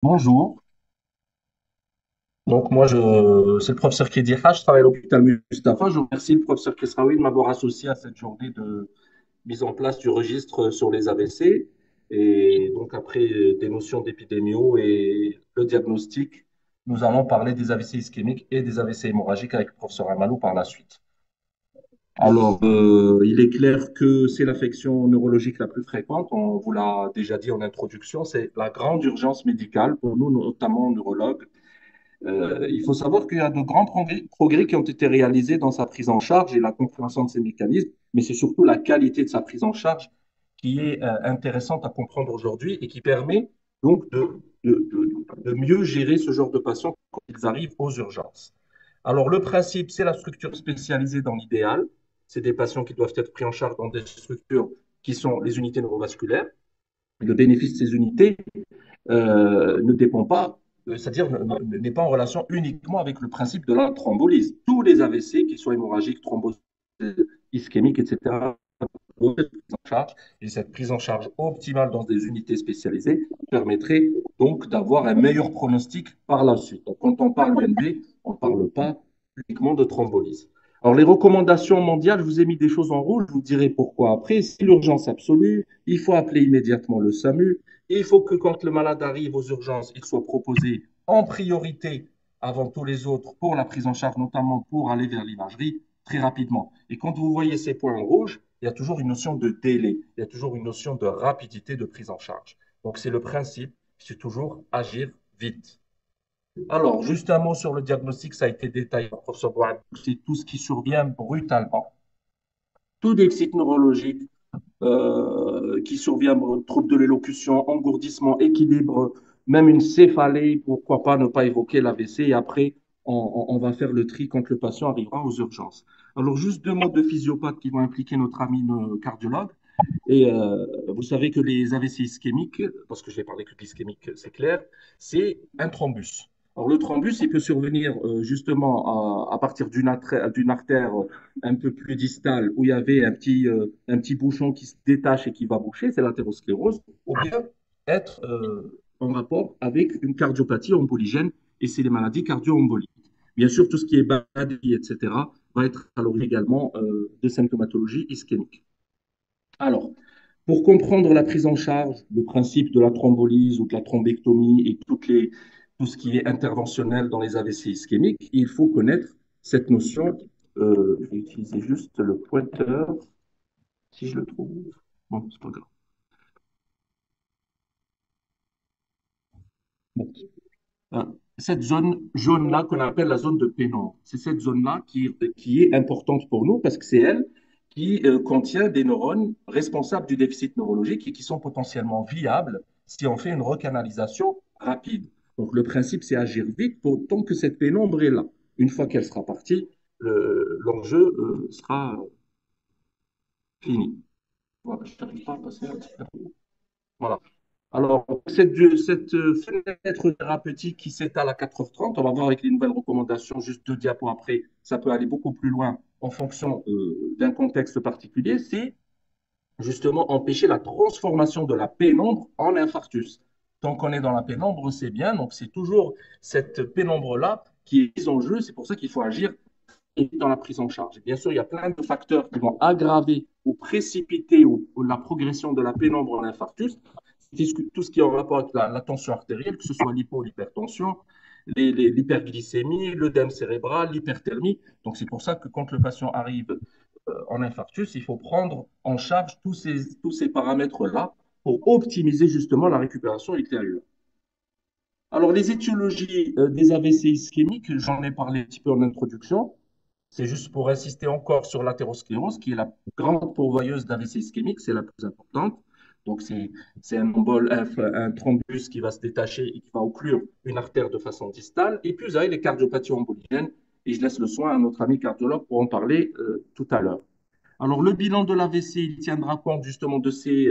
Bonjour. Donc, moi, c'est le professeur Kedi Haj, je travaille à l'hôpital Mustapha. Je remercie le professeur Kesraoui de m'avoir associé à cette journée de mise en place du registre sur les AVC. Et donc, après des notions d'épidémio et le diagnostic, nous allons parler des AVC ischémiques et des AVC hémorragiques avec le professeur Amalou par la suite. Alors, il est clair que c'est l'affection neurologique la plus fréquente. On vous l'a déjà dit en introduction, c'est la grande urgence médicale pour nous, notamment neurologues. Il faut savoir qu'il y a de grands progrès qui ont été réalisés dans sa prise en charge et la compréhension de ces mécanismes, mais c'est surtout la qualité de sa prise en charge qui est intéressante à comprendre aujourd'hui et qui permet donc de mieux gérer ce genre de patients quand ils arrivent aux urgences. Alors, le principe, c'est la structure spécialisée dans l'idéal. C'est des patients qui doivent être pris en charge dans des structures qui sont les unités neurovasculaires. Le bénéfice de ces unités ne dépend pas, c'est-à-dire n'est pas en relation uniquement avec le principe de la thrombolyse. Tous les AVC, qu'ils soient hémorragiques, thrombosiques, ischémiques, etc., doivent être pris en charge. Et cette prise en charge optimale dans des unités spécialisées permettrait donc d'avoir un meilleur pronostic par la suite. Donc, quand on parle d'UNB, on ne parle pas uniquement de thrombolyse. Alors, les recommandations mondiales, je vous ai mis des choses en rouge, je vous dirai pourquoi après. C'est l'urgence absolue, il faut appeler immédiatement le SAMU, et il faut que quand le malade arrive aux urgences, il soit proposé en priorité avant tous les autres pour la prise en charge, notamment pour aller vers l'imagerie très rapidement. Et quand vous voyez ces points en rouge, il y a toujours une notion de délai, il y a toujours une notion de rapidité de prise en charge. Donc c'est le principe, c'est toujours agir vite. Alors, juste un mot sur le diagnostic, ça a été détaillé par le professeur Bouad. C'est tout ce qui survient brutalement. Tout déficit neurologique qui survient, trouble de l'élocution, engourdissement, équilibre, même une céphalée, pourquoi pas ne pas évoquer l'AVC et après, on va faire le tri quand le patient arrivera aux urgences. Alors, juste deux mots de physiopathe qui vont impliquer notre ami cardiologue. Et vous savez que les AVC ischémiques, parce que je vais parler que d'ischémique, c'est clair, c'est un thrombus. Alors, le thrombus, il peut survenir justement à partir d'une artère un peu plus distale où il y avait un petit bouchon qui se détache et qui va boucher, c'est l'athérosclérose, ou bien être en rapport avec une cardiopathie emboligène et c'est les maladies cardio-emboliques. Bien sûr, tout ce qui est BADI, etc., va être à l'origine également de symptomatologie ischémique. Alors, pour comprendre la prise en charge, le principe de la thrombolyse ou de la thrombectomie et tout ce qui est interventionnel dans les AVC ischémiques, il faut connaître cette notion. Je vais utiliser juste le pointeur, si je le trouve. Bon, c'est pas grave. Bon. Cette zone jaune-là qu'on appelle la zone de pénombre, c'est cette zone-là qui est importante pour nous parce que c'est elle qui contient des neurones responsables du déficit neurologique et qui sont potentiellement viables si on fait une recanalisation rapide. Donc le principe, c'est agir vite pour, tant que cette pénombre est là. Une fois qu'elle sera partie, l'enjeu sera fini. Voilà, je n'arrive pas à passer un petit peu. Voilà. Alors, cette fenêtre thérapeutique qui s'étale à 4h30, on va voir avec les nouvelles recommandations, juste deux diapos après, ça peut aller beaucoup plus loin en fonction d'un contexte particulier, c'est justement empêcher la transformation de la pénombre en infarctus. Tant qu'on est dans la pénombre, c'est bien, donc c'est toujours cette pénombre-là qui est mise en jeu, c'est pour ça qu'il faut agir dans la prise en charge. Et bien sûr, il y a plein de facteurs qui vont aggraver ou précipiter ou la progression de la pénombre en infarctus. Tout ce qui est en rapport avec la tension artérielle, que ce soit l'hypo, l'hypertension, l'hyperglycémie, l'œdème cérébral, l'hyperthermie. Donc, c'est pour ça que quand le patient arrive en infarctus, il faut prendre en charge tous ces paramètres-là pour optimiser justement la récupération ultérieure. Alors, les étiologies des AVC ischémiques, j'en ai parlé un petit peu en introduction. C'est juste pour insister encore sur l'athérosclérose, qui est la grande pourvoyeuse d'AVC ischémique, c'est la plus importante. Donc, c'est un thrombus qui va se détacher et qui va occlure une artère de façon distale. Et puis, vous avez les cardiopathies emboligènes. Et je laisse le soin à notre ami cardiologue pour en parler tout à l'heure. Alors, le bilan de l'AVC, il tiendra compte justement de ces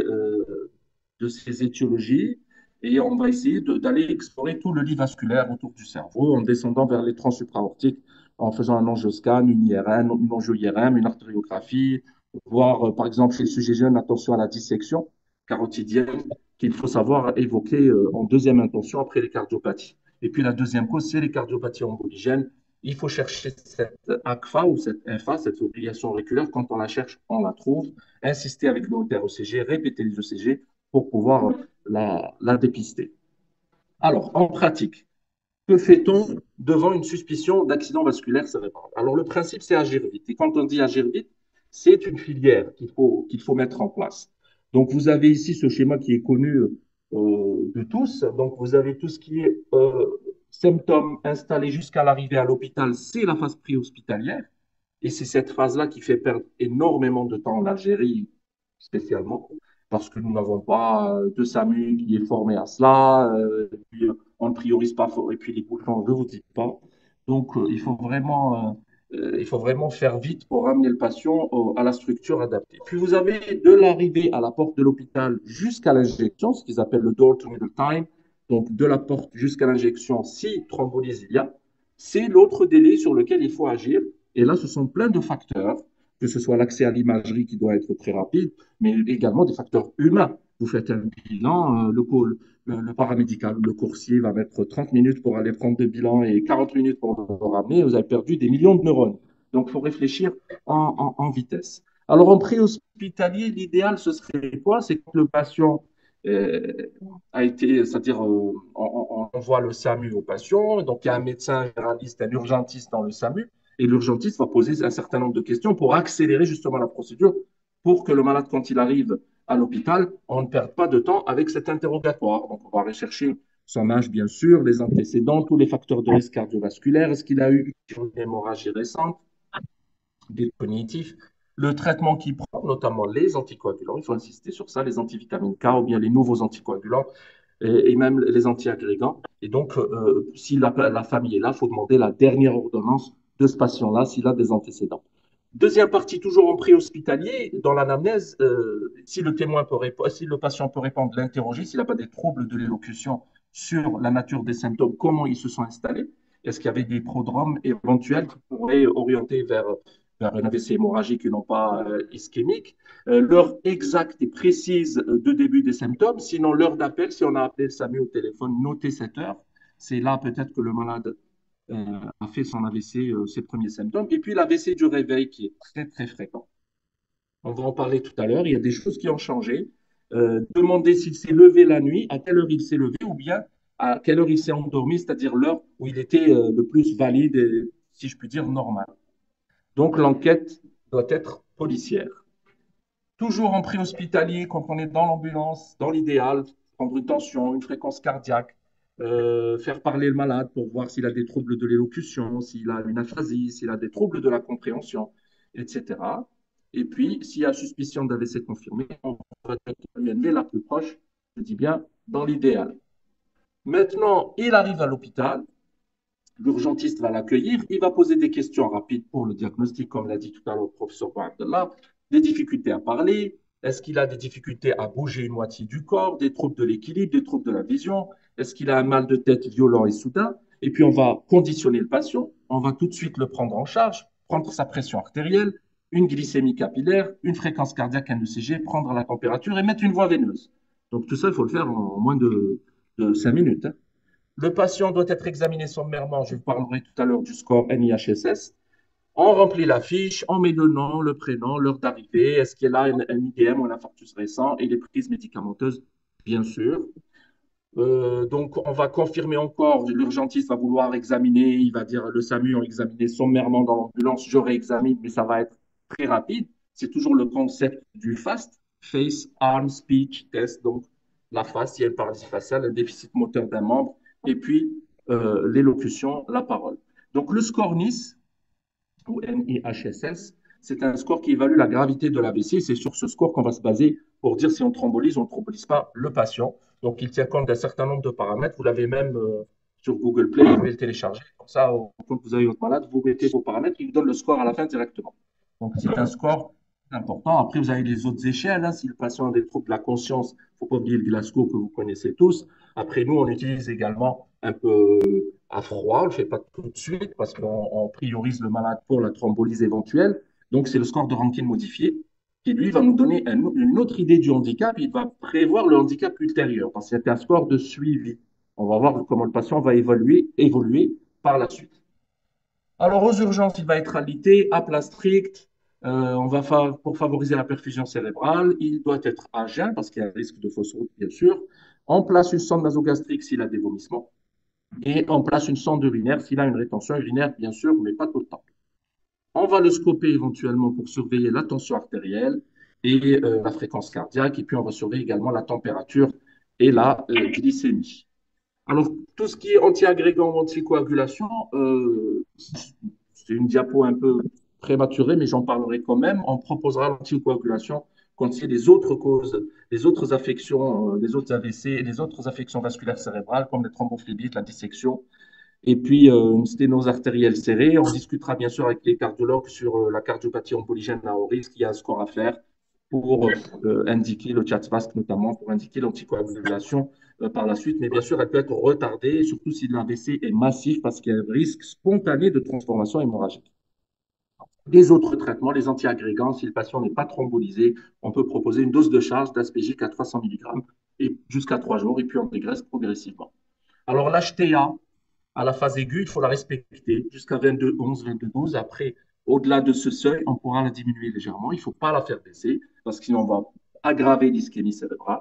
étiologies. Et on va essayer d'aller explorer tout le lit vasculaire autour du cerveau en descendant vers les troncs supraortiques, en faisant un angioscan, une IRM, une angio-IRM, une artériographie, voir par exemple chez le sujet jeune, attention à la dissection. carotidienne qu'il faut savoir évoquer en deuxième intention après les cardiopathies. Et puis la deuxième cause, c'est les cardiopathies emboligènes. Il faut chercher cette ACFA ou cette FA, cette obligation auriculaire. Quand on la cherche, on la trouve. Insister avec le haut ECG, répéter les ECG pour pouvoir la dépister. Alors, en pratique, que fait-on devant une suspicion d'accident vasculaire cérébral? Alors, le principe, c'est agir vite. Et quand on dit agir vite, c'est une filière qu'il faut mettre en place. Donc, vous avez ici ce schéma qui est connu de tous. Donc, vous avez tout ce qui est symptômes installés jusqu'à l'arrivée à l'hôpital, c'est la phase préhospitalière. Et c'est cette phase-là qui fait perdre énormément de temps en Algérie, spécialement, parce que nous n'avons pas de SAMU qui est formé à cela, et puis, on ne priorise pas fort, et puis les bouchons, je ne vous dis pas. Donc, il faut vraiment faire vite pour ramener le patient à la structure adaptée. Puis, vous avez de l'arrivée à la porte de l'hôpital jusqu'à l'injection, ce qu'ils appellent le door to middle time, donc de la porte jusqu'à l'injection, si thrombolyse il y a, c'est l'autre délai sur lequel il faut agir. Et là, ce sont plein de facteurs, que ce soit l'accès à l'imagerie qui doit être très rapide, mais également des facteurs humains. Vous faites un bilan, le paramédical, le coursier va mettre 30 minutes pour aller prendre le bilan et 40 minutes pour le ramener. Vous avez perdu des millions de neurones. Donc, il faut réfléchir en vitesse. Alors, en préhospitalier, l'idéal, ce serait quoi? C'est que le patient a été, c'est-à-dire, on envoie le SAMU au patient, donc il y a un médecin généraliste, un urgentiste dans le SAMU, et l'urgentiste va poser un certain nombre de questions pour accélérer justement la procédure, pour que le malade, quand il arrive à l'hôpital, on ne perde pas de temps avec cet interrogatoire. Donc, on va rechercher son âge, bien sûr, les antécédents, tous les facteurs de risque cardiovasculaire, est-ce qu'il a eu une hémorragie récente, des cognitifs, le traitement qu'il prend, notamment les anticoagulants, il faut insister sur ça, les antivitamines K ou bien les nouveaux anticoagulants et même les antiagrégants. Et donc, si la famille est là, il faut demander la dernière ordonnance de ce patient-là s'il a des antécédents. Deuxième partie, toujours en préhospitalier, dans l'anamnèse, si si le patient peut répondre, l'interroger, s'il n'a pas des troubles de l'élocution sur la nature des symptômes, comment ils se sont installés, est-ce qu'il y avait des prodromes éventuels qui pourraient orienter vers un AVC hémorragique et non pas ischémique, l'heure exacte et précise de début des symptômes, sinon l'heure d'appel, si on a appelé le SAMU au téléphone, notez cette heure, c'est là peut-être que le malade a fait son AVC, ses premiers symptômes. Et puis l'AVC du réveil qui est très, très fréquent. On va en parler tout à l'heure. Il y a des choses qui ont changé. Demander s'il s'est levé la nuit, à quelle heure il s'est levé, ou bien à quelle heure il s'est endormi, c'est-à-dire l'heure où il était le plus valide et, si je puis dire, normal. Donc l'enquête doit être policière. Toujours en préhospitalier, quand on est dans l'ambulance, dans l'idéal, prendre une tension, une fréquence cardiaque, faire parler le malade pour voir s'il a des troubles de l'élocution, s'il a une aphasie, s'il a des troubles de la compréhension, etc. Et puis, s'il y a suspicion d'AVC confirmé, on va l'UNV la plus proche, je dis bien dans l'idéal. Maintenant, il arrive à l'hôpital, l'urgentiste va l'accueillir, il va poser des questions rapides pour le diagnostic, comme l'a dit tout à l'heure le professeur Abdallah, des difficultés à parler, est-ce qu'il a des difficultés à bouger une moitié du corps, des troubles de l'équilibre, des troubles de la vision, est-ce qu'il a un mal de tête violent et soudain, et puis on va conditionner le patient, on va tout de suite le prendre en charge, prendre sa pression artérielle, une glycémie capillaire, une fréquence cardiaque, un ECG, prendre la température et mettre une voie veineuse. Donc tout ça, il faut le faire en moins de 5 minutes. Hein. Le patient doit être examiné sommairement. Je vous parlerai tout à l'heure du score NIHSS. On remplit la fiche, on met le nom, le prénom, l'heure d'arrivée, est-ce qu'il a un IDM ou un infarctus récent et les prises médicamenteuses, bien sûr. Donc, on va confirmer encore, l'urgentiste va vouloir examiner, il va dire le SAMU ont examiné sommairement dans l'ambulance, je réexamine, mais ça va être très rapide. C'est toujours le concept du FAST, Face, Arm, Speech, Test. Donc, la face, il y a une paralysie faciale, un déficit moteur d'un membre, et puis l'élocution, la parole. Donc, le score NIS, ou NIHSS, c'est un score qui évalue la gravité de l'AVC. C'est sur ce score qu'on va se baser pour dire si on thrombolise ou on ne thrombolise pas le patient. Donc, il tient compte d'un certain nombre de paramètres. Vous l'avez même sur Google Play, vous pouvez le télécharger. Comme ça, quand vous avez votre malade, vous mettez vos paramètres, il vous donne le score à la fin directement. Donc, c'est un score important. Après, vous avez les autres échelles. Hein. Si le patient a des troubles de la conscience, il ne faut pas oublier le Glasgow que vous connaissez tous. Après, nous, on utilise également un peu à froid. On ne le fait pas tout de suite parce qu'on priorise le malade pour la thrombolyse éventuelle. Donc, c'est le score de Rankin modifié qui lui va nous donner une autre idée du handicap. Il va prévoir le handicap ultérieur, parce que c'est un score de suivi. On va voir comment le patient va évoluer par la suite. Alors, aux urgences, il va être alité, à plat strict. Pour favoriser la perfusion cérébrale, il doit être à jeun parce qu'il y a un risque de fausse route, bien sûr. On place une sonde nasogastrique s'il a des vomissements. Et on place une sonde urinaire s'il a une rétention urinaire, bien sûr, mais pas tout le temps. On va le scoper éventuellement pour surveiller la tension artérielle et la fréquence cardiaque. Et puis, on va surveiller également la température et la glycémie. Alors, tout ce qui est antiagrégant ou anticoagulation, c'est une diapo un peu prématurée, mais j'en parlerai quand même. On proposera l'anticoagulation quand il y a des autres causes, des autres affections, des autres AVC, des autres affections vasculaires cérébrales, comme les thrombophlébites, la dissection, et puis une sténose artérielle serrée. On discutera bien sûr avec les cardiologues sur la cardiopathie oncogène à haut risque. Il y a un score à faire pour indiquer le CHA2DS2-VASc notamment, pour indiquer l'anticoagulation par la suite. Mais bien sûr, elle peut être retardée, surtout si l'AVC est massif, parce qu'il y a un risque spontané de transformation hémorragique. Les autres traitements, les antiagrégants, si le patient n'est pas thrombolysé, on peut proposer une dose de charge d'aspégique à 300 mg et jusqu'à 3 jours, et puis on dégraisse progressivement. Alors, l'HTA, à la phase aiguë, il faut la respecter jusqu'à 22,11, 22,12. Après, au-delà de ce seuil, on pourra la diminuer légèrement. Il ne faut pas la faire baisser parce que sinon on va aggraver l'ischémie cérébrale.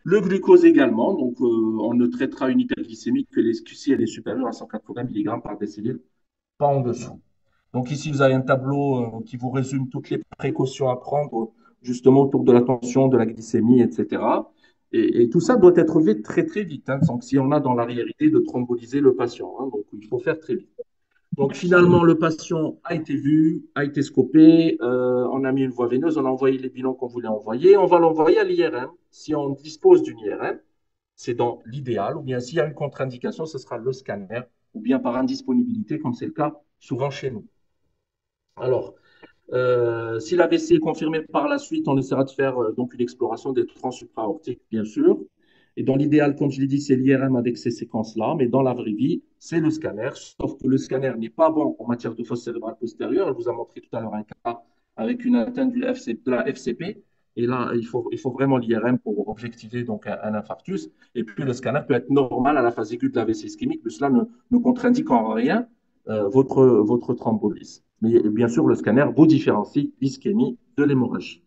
Le glucose également, donc on ne traitera une hyperglycémie que si elle est supérieure à 180 mg par décilitre, pas en dessous. Donc ici, vous avez un tableau qui vous résume toutes les précautions à prendre justement autour de la tension, de la glycémie, etc. Et tout ça doit être fait très très vite, hein, donc si on a dans l'arrière-idée de thromboliser le patient. Hein, donc il faut faire très vite. Donc finalement, le patient a été vu, a été scopé, on a mis une voie veineuse, on a envoyé les bilans qu'on voulait envoyer, on va l'envoyer à l'IRM. Si on dispose d'une IRM, c'est dans l'idéal, ou bien s'il y a une contre-indication, ce sera le scanner, ou bien par indisponibilité, comme c'est le cas souvent chez nous. Alors, si l'AVC est confirmé par la suite, on essaiera de faire donc une exploration des troncs supra-aortiques, bien sûr. Et dans l'idéal, comme je l'ai dit, c'est l'IRM avec ces séquences-là, mais dans la vraie vie, c'est le scanner, sauf que le scanner n'est pas bon en matière de fosse cérébrale postérieure. Je vous ai montré tout à l'heure un cas avec une atteinte de la FCP. Et là, il faut vraiment l'IRM pour objectiver donc un infarctus. Et puis, le scanner peut être normal à la phase aiguë de l'AVC ischémique, mais cela ne contre-indique en rien votre thrombolyse. Mais bien sûr, le scanner vous différencie l'ischémie de l'hémorragie.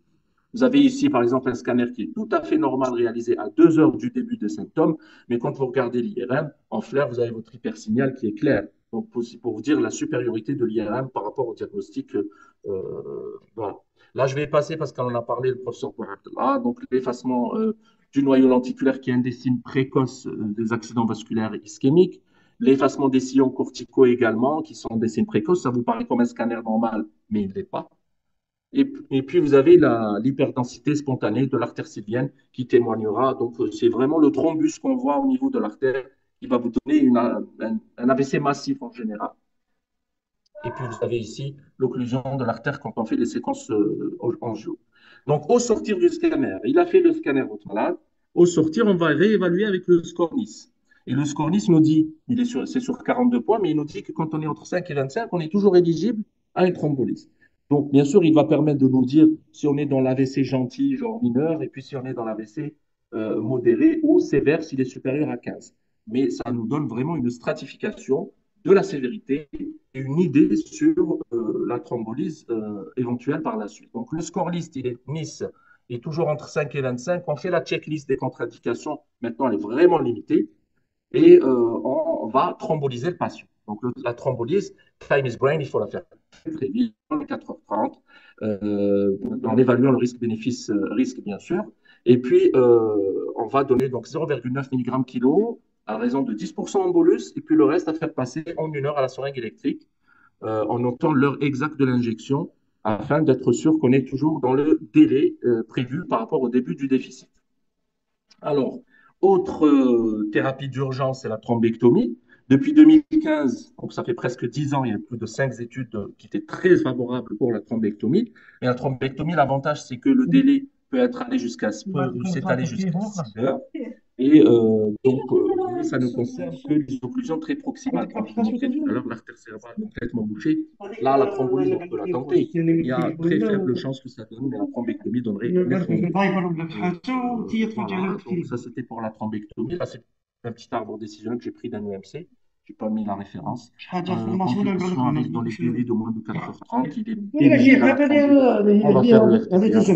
Vous avez ici, par exemple, un scanner qui est tout à fait normal, réalisé à 2 heures du début des symptômes, mais quand vous regardez l'IRM, en flair, vous avez votre hypersignal qui est clair. Donc, pour vous dire la supériorité de l'IRM par rapport au diagnostic. Voilà. Là, je vais passer parce qu'on en a parlé, le professeur Bouabdallah. Donc, l'effacement du noyau lenticulaire qui est un des signes précoces des accidents vasculaires ischémiques. L'effacement des sillons corticaux également, qui sont des signes précoces. Ça vous paraît comme un scanner normal, mais il ne l'est pas. Et puis, vous avez l'hyperdensité spontanée de l'artère sylvienne qui témoignera. Donc, c'est vraiment le thrombus qu'on voit au niveau de l'artère qui va vous donner un AVC massif en général. Et puis, vous avez ici l'occlusion de l'artère quand on fait les séquences angio. Donc, au sortir du scanner, il a fait le scanner, votre malade. Au sortir, on va réévaluer avec le score-NIS. Et le score-NIS nous dit, c'est sur 42 points, mais il nous dit que quand on est entre 5 et 25, on est toujours éligible à une thrombolyse. Donc, bien sûr, il va permettre de nous dire si on est dans l'AVC gentil, genre mineur, et puis si on est dans l'AVC modéré ou sévère s'il est supérieur à 15. Mais ça nous donne vraiment une stratification de la sévérité et une idée sur la thrombolyse éventuelle par la suite. Donc, le score list, il est Nice, est toujours entre 5 et 25. On fait la checklist des contre-indications. Maintenant, elle est vraiment limitée. Et on va thromboliser le patient. Donc, la thrombolyse, time is brain, il faut la faire très vite, dans les 4h30, en évaluant le risque-bénéfice, risque bien sûr. Et puis, on va donner donc 0,9 mg kg à raison de 10% en bolus, et puis le reste à faire passer en 1 heure à la seringue électrique, en notant l'heure exacte de l'injection, afin d'être sûr qu'on est toujours dans le délai prévu par rapport au début du déficit. Alors, autre thérapie d'urgence, c'est la thrombectomie. Depuis 2015, donc ça fait presque 10 ans, il y a plus de 5 études qui étaient très favorables pour la thrombectomie. Et la thrombectomie, l'avantage, c'est que le délai peut s'étaler jusqu'à 6 heures. Et Et nous, ça ne concerne que les occlusions très proximales. Comme je vous montrais tout à l'heure, l'artère cérébrale complètement bouchée. Là, la thrombolyse, on peut la tenter. Il y a très faible chance que ça donne, mais la thrombectomie donnerait nettement mieux. Voilà, donc ça c'était pour la thrombectomie. Là, c'est un petit arbre décisionnel que j'ai pris d'un EMC. Je n'ai pas mis la référence. Complication avec dans les délais de moins de 4h30, il est délégué à la thrombectomie. On va faire le RTPH.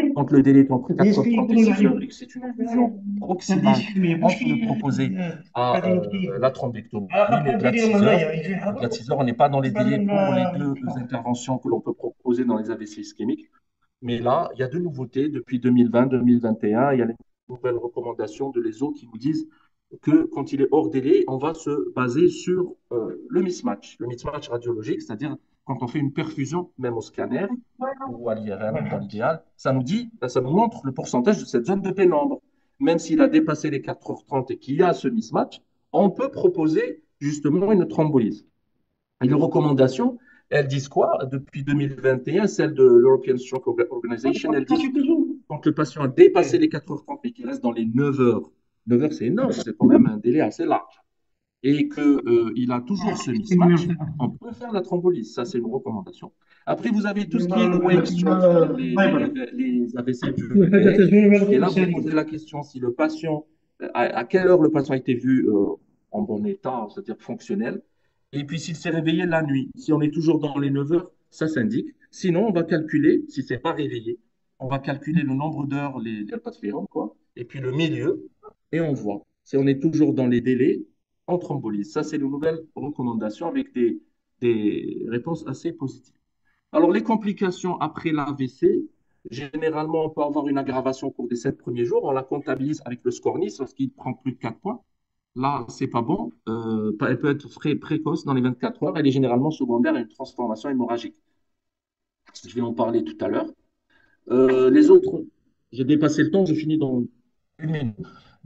Et quand le délai est entre 4h30 et 6h et que c'est une occlusion proximale, on peut le proposer à la thrombectomie. Mais au-delà de 6h, on n'est pas dans les délais pour les deux interventions que l'on peut proposer dans les AVC ischémiques. Mais là, il y a deux nouveautés depuis 2020-2021. Il y a les nouvelles recommandations de l'ESO qui nous disent que quand il est hors délai, on va se baser sur le mismatch radiologique, c'est-à-dire quand on fait une perfusion, même au scanner ou à l'IRM dans l'idéal, ça nous dit, ça nous montre le pourcentage de cette zone de pénombre. Même s'il a dépassé les 4h30 et qu'il y a ce mismatch, on peut proposer justement une thrombolyse. Et les recommandations, elles disent quoi? Depuis 2021, celle de l'European Stroke Organization, elles disent quand le patient a dépassé les 4h30 mais qu'il reste dans les 9 heures, 9 heures c'est énorme, c'est quand même un délai assez large, et qu'il a toujours ce mismatch, on peut faire la thrombolyse. Ça, c'est une recommandation. Après, vous avez tout ce qui est awake stroke, c'est-à-dire les AVC du réveil. Et là, vous posez la question si le patient, à quelle heure le patient a été vu en bon état, c'est-à-dire fonctionnel. Et puis, s'il s'est réveillé la nuit, si on est toujours dans les 9 heures, ça s'indique. Sinon, on va calculer, si ce n'est pas réveillé, on va calculer le nombre d'heures, les palpatophéromes, quoi, et puis le milieu, et on voit. Si on est toujours dans les délais, en thrombolyse. Ça, c'est une nouvelle recommandation avec des réponses assez positives. Alors, les complications après l'AVC, généralement, on peut avoir une aggravation au cours des 7 premiers jours. On la comptabilise avec le score Nice lorsqu'il prend plus de 4 points. Là, c'est pas bon. Elle peut être très précoce dans les 24 heures. Elle est généralement secondaire à une transformation hémorragique. Je vais en parler tout à l'heure. Les autres, j'ai dépassé le temps, je finis dans une minute.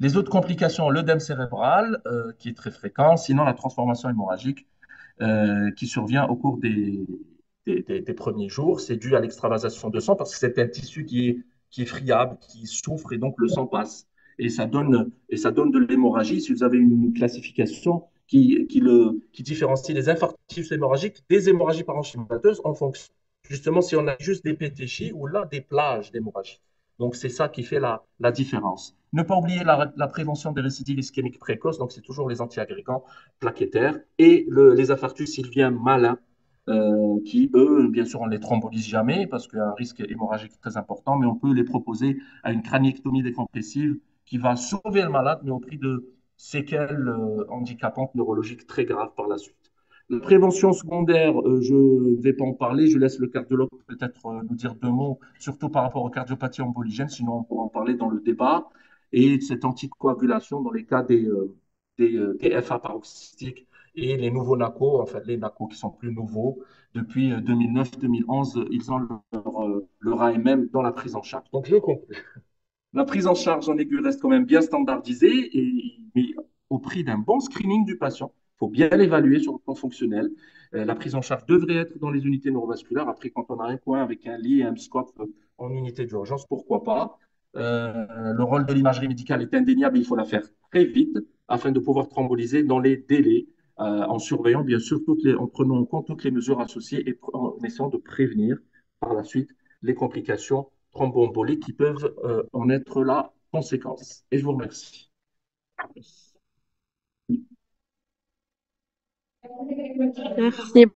Les autres complications, l'œdème cérébral, qui est très fréquent, sinon la transformation hémorragique, qui survient au cours des premiers jours. C'est dû à l'extravasation de sang parce que c'est un tissu qui est friable, qui souffre et donc le sang passe. Et ça donne de l'hémorragie. Si vous avez une classification qui différencie les infarctus hémorragiques des hémorragies parenchymateuses en fonction, justement, si on a juste des pétéchies ou là des plages d'hémorragie. Donc, c'est ça qui fait la différence. Ne pas oublier la prévention des récidives ischémiques précoces, donc c'est toujours les antiagrégants plaquettaires et les infarctus sylviens malins, qui, eux, bien sûr, on ne les thrombolyse jamais parce qu'il y a un risque hémorragique très important, mais on peut les proposer à une craniectomie décompressive qui va sauver le malade, mais au prix de séquelles handicapantes neurologiques très graves par la suite. La prévention secondaire, je ne vais pas en parler, je laisse le cardiologue peut-être nous dire deux mots, surtout par rapport aux cardiopathies emboligènes, sinon on pourra en parler dans le débat, et cette anticoagulation dans les cas des FA paroxystiques et les nouveaux NACO, en fait les NACO qui sont plus nouveaux, depuis 2009-2011, ils ont leur AMM dans la prise en charge. Donc je conclue. La prise en charge en aiguë reste quand même bien standardisée, mais au prix d'un bon screening du patient. Il faut bien l'évaluer sur le plan fonctionnel. La prise en charge devrait être dans les unités neurovasculaires. Après, quand on a un coin avec un lit et un scope en unité d'urgence, pourquoi pas. Le rôle de l'imagerie médicale est indéniable, il faut la faire très vite afin de pouvoir thromboliser dans les délais, en surveillant bien sûr, en prenant en compte toutes les mesures associées et en essayant de prévenir par la suite les complications thromboemboliques qui peuvent en être la conséquence. Et je vous remercie. Merci